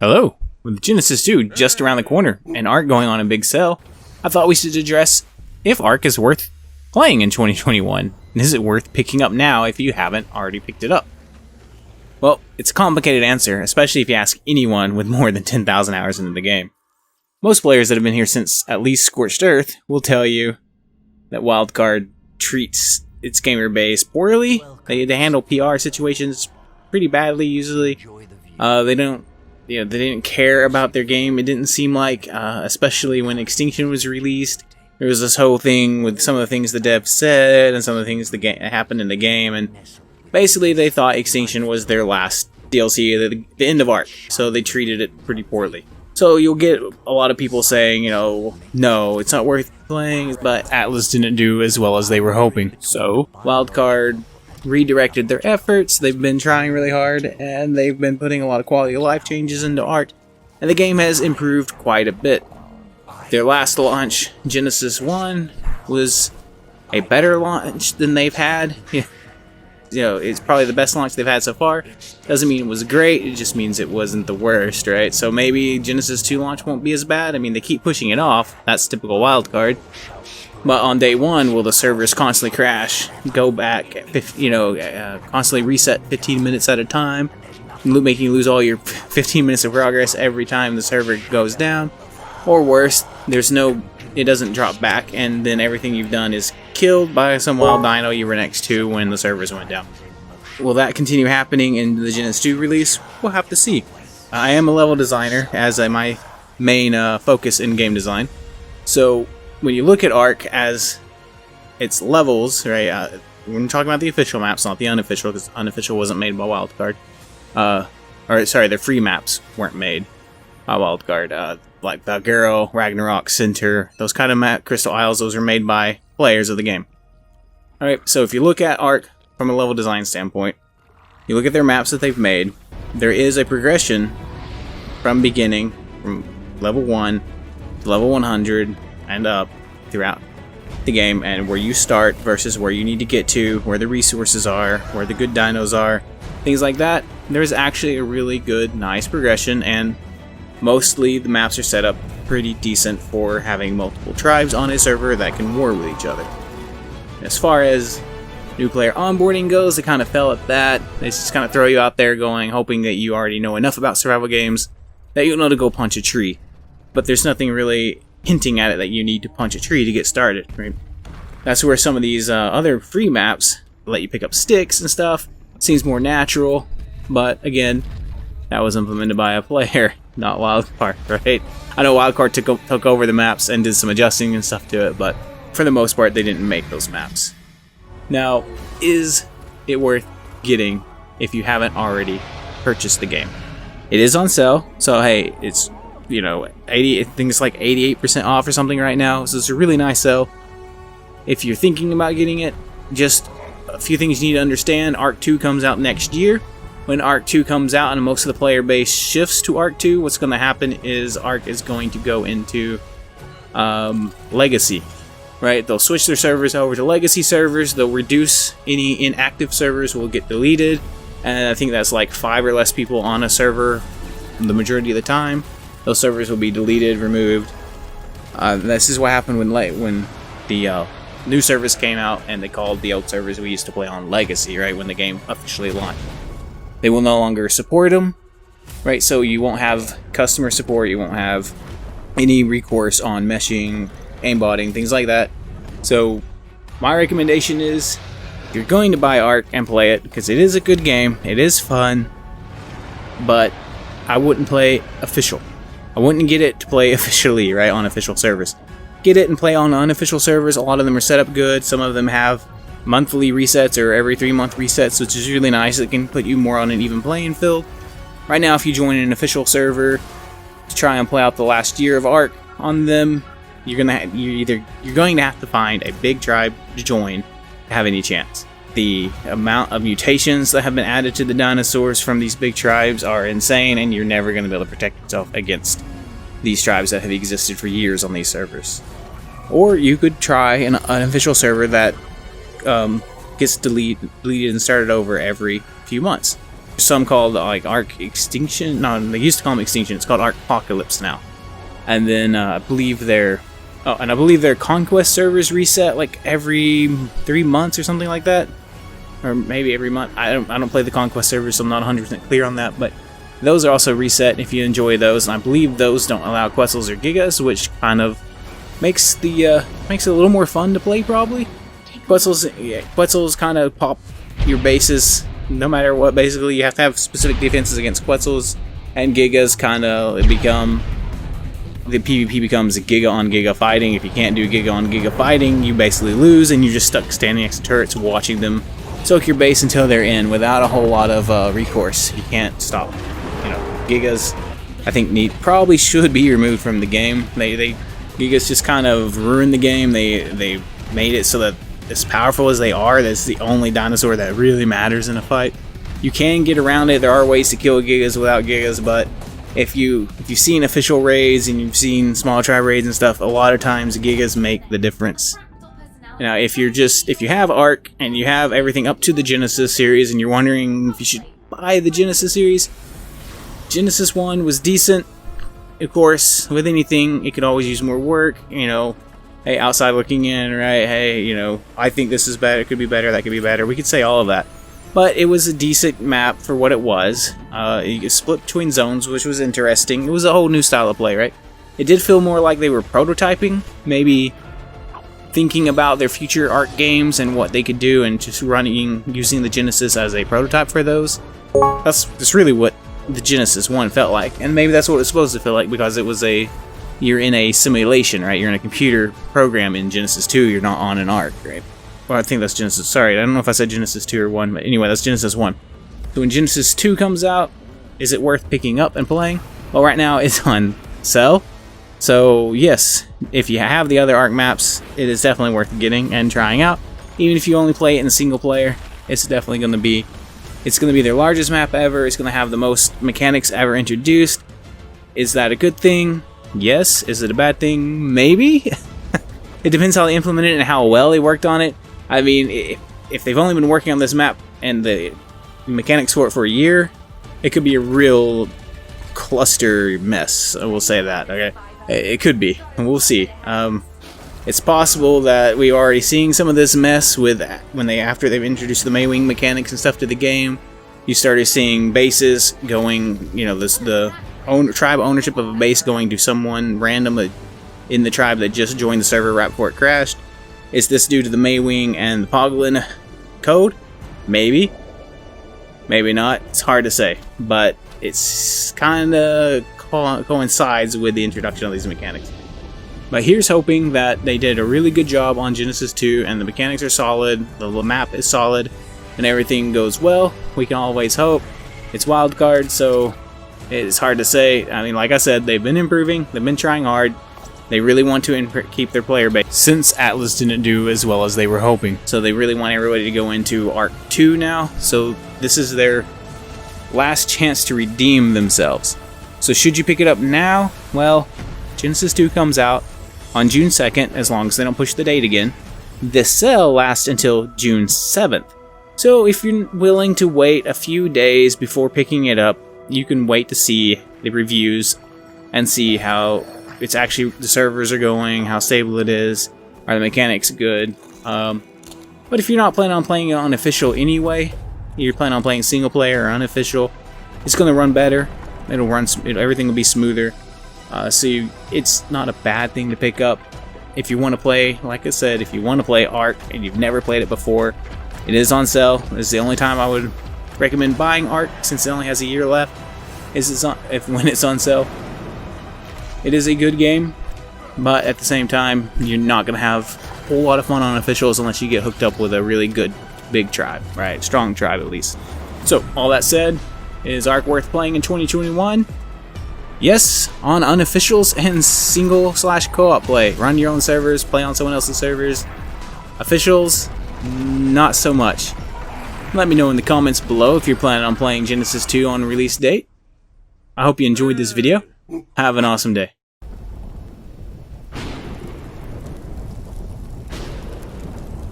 Hello! With Genesis 2 just around the corner and Ark going on a big sale, I thought we should address if Ark is worth playing in 2021. And is it worth picking up now if you haven't already picked it up? Well, it's a complicated answer, especially if you ask anyone with more than 10,000 hours into the game. Most players that have been here since at least Scorched Earth will tell you that Wildcard treats its gamer base poorly. They handle PR situations pretty badly usually. They didn't care about their game. It didn't seem like, especially when Extinction was released, there was this whole thing with some of the things the devs said and some of the things that happened in the game, and basically they thought Extinction was their last DLC, the end of Ark, so they treated it pretty poorly. So you'll get a lot of people saying, no, it's not worth playing, but Atlas didn't do as well as they were hoping. So Wildcard redirected their efforts. They've been trying really hard, and they've been putting a lot of quality of life changes into Ark, and the game has improved quite a bit. Their last launch, Genesis 1, was a better launch than they've had. It's probably the best launch they've had so far. Doesn't mean it was great, it just means it wasn't the worst, right? So maybe Genesis 2 launch won't be as bad. I mean, they keep pushing it off. That's typical Wildcard. But on day one, will the servers constantly crash, go back, constantly reset 15 minutes at a time, making you lose all your 15 minutes of progress every time the server goes down? Or worse, it doesn't drop back, and then everything you've done is killed by some wild dino you were next to when the servers went down. Will that continue happening in the Genesis 2 release? We'll have to see. I am a level designer as my main focus in game design. So when you look at Ark as its levels, right? We're talking about the official maps, not the unofficial, because unofficial wasn't made by Wildcard. The free maps weren't made by Wildcard. Like Valgero, Ragnarok, Center, those kind of Crystal Isles, those are made by players of the game. Alright, so if you look at Ark from a level design standpoint, you look at their maps that they've made, there is a progression from beginning, from level 1 to level 100 and up throughout the game, and where you start versus where you need to get to, where the resources are, where the good dinos are, things like that. There's actually a really good, nice progression, and mostly the maps are set up pretty decent for having multiple tribes on a server that can war with each other. As far as new player onboarding goes, they kind of fell at that. They just kind of throw you out there hoping that you already know enough about survival games that you'll know to go punch a tree. But there's nothing really hinting at it that you need to punch a tree to get started, right? That's where some of these other free maps let you pick up sticks and stuff. Seems more natural, but again, that was implemented by a player, not Wildcard, right? I know Wildcard took over the maps and did some adjusting and stuff to it, but for the most part, they didn't make those maps. Now, is it worth getting if you haven't already purchased the game? It is on sale, so hey, it's 80. I think it's like 88% off or something right now. So it's a really nice sale. If you're thinking about getting it, just a few things you need to understand. Ark 2 comes out next year. When Ark 2 comes out and most of the player base shifts to Ark 2, what's going to happen is Ark is going to go into Legacy, right? They'll switch their servers over to Legacy servers. They'll reduce any inactive servers will get deleted, and I think that's like 5 or less people on a server the majority of the time. Those servers will be deleted, removed. This is what happened when the new servers came out, and they called the old servers we used to play on Legacy, right? When the game officially launched. They will no longer support them, right? So you won't have customer support, you won't have any recourse on meshing, aimbotting, things like that. So my recommendation is, if you're going to buy Ark and play it, because it is a good game, it is fun, but I wouldn't play official. I wouldn't get it to play officially, right, on official servers. Get it and play on unofficial servers. A lot of them are set up good. Some of them have monthly resets or every 3-month resets, which is really nice. It can put you more on an even playing field. Right now, if you join an official server to try and play out the last year of Ark on them, you're going to have to find a big tribe to join to have any chance. The amount of mutations that have been added to the dinosaurs from these big tribes are insane, and you're never going to be able to protect yourself against these tribes that have existed for years on these servers. Or you could try an unofficial server that gets deleted and started over every few months. some called like Ark Extinction. No, they used to call them Extinction. It's called Ark Apocalypse now. And then I believe their conquest servers reset like every 3 months or something like that, or maybe every month. I don't play the conquest servers, so I'm not 100% clear on that. But those are also reset if you enjoy those, and I believe those don't allow Quetzals or Gigas, which kind of makes it a little more fun to play probably. Quetzals kind of pop your bases no matter what. Basically, you have to have specific defenses against Quetzals, and Gigas kind of become. The PvP becomes a Giga on Giga fighting. If you can't do Giga on Giga fighting, you basically lose, and you're just stuck standing next to turrets watching them soak your base until they're in without a whole lot of recourse. You can't stop. You know, Gigas, I think, probably should be removed from the game. Gigas just kind of ruined the game. They made it so that as powerful as they are, that's the only dinosaur that really matters in a fight. You can get around it. There are ways to kill Gigas without Gigas, but if you've seen official raids and you've seen small tribe raids and stuff, a lot of times Gigas make the difference. Now, if you have Ark and you have everything up to the Genesis series and you're wondering if you should buy the Genesis series, Genesis 1 was decent. Of course, with anything, it could always use more work. You know, hey, outside looking in, right? Hey, you know, I think this is better. It could be better. That could be better. We could say all of that. But it was a decent map for what it was. You could split between zones, which was interesting. It was a whole new style of play, right? It did feel more like they were prototyping, maybe thinking about their future Ark games and what they could do, and just using the Genesis as a prototype for those. That's really what the Genesis 1 felt like, and maybe that's what it's supposed to feel like, because it was you're in a simulation, right? You're in a computer program in Genesis 2. You're not on an Ark, right? Well, I think that's Genesis. Sorry, I don't know if I said Genesis 2 or 1, but anyway, that's Genesis 1. So when Genesis 2 comes out, is it worth picking up and playing? Well, right now it's on sale. So yes, if you have the other Ark maps, it is definitely worth getting and trying out. Even if you only play it in single player, it's definitely going to be their largest map ever. It's going to have the most mechanics ever introduced. Is that a good thing? Yes. Is it a bad thing? Maybe. It depends how they implement it and how well they worked on it. I mean, if they've only been working on this map and the mechanics for it for a year, it could be a real cluster mess. I will say that, okay? It could be, and we'll see. It's possible that we're already seeing some of this mess with after they've introduced the Maywing mechanics and stuff to the game. You started seeing bases going, you know, the tribe ownership of a base going to someone random in the tribe that just joined the server right before it crashed. Is this due to the Maywing and the Poglin code? Maybe. Maybe not. It's hard to say. But it's kind of coincides with the introduction of these mechanics. But here's hoping that they did a really good job on Genesis 2 and the mechanics are solid, the map is solid, and everything goes well. We can always hope. It's Wildcard, so it's hard to say. I mean, like I said, they've been improving. They've been trying hard. They really want to keep their player base, since Atlas didn't do as well as they were hoping. So they really want everybody to go into Ark 2 now. So this is their last chance to redeem themselves. So should you pick it up now? Well, Genesis 2 comes out on June 2nd, as long as they don't push the date again. This sale lasts until June 7th. So if you're willing to wait a few days before picking it up, you can wait to see the reviews and see how it's actually the servers are going, how stable it is, are the mechanics good. But if you're not planning on playing it on official anyway, you're planning on playing single player or unofficial, it's going to run better. Everything will be smoother. So it's not a bad thing to pick up. If you want to play, like I said, if you want to play Ark and you've never played it before, it is on sale. It's the only time I would recommend buying Ark, since it only has a year left. When it's on sale. It is a good game, but at the same time, you're not going to have a whole lot of fun on officials unless you get hooked up with a really good big tribe, right? Strong tribe at least. So, all that said, is Ark worth playing in 2021? Yes, on unofficials and single/co-op play. Run your own servers, play on someone else's servers. Officials, not so much. Let me know in the comments below if you're planning on playing Genesis 2 on release date. I hope you enjoyed this video. Have an awesome day.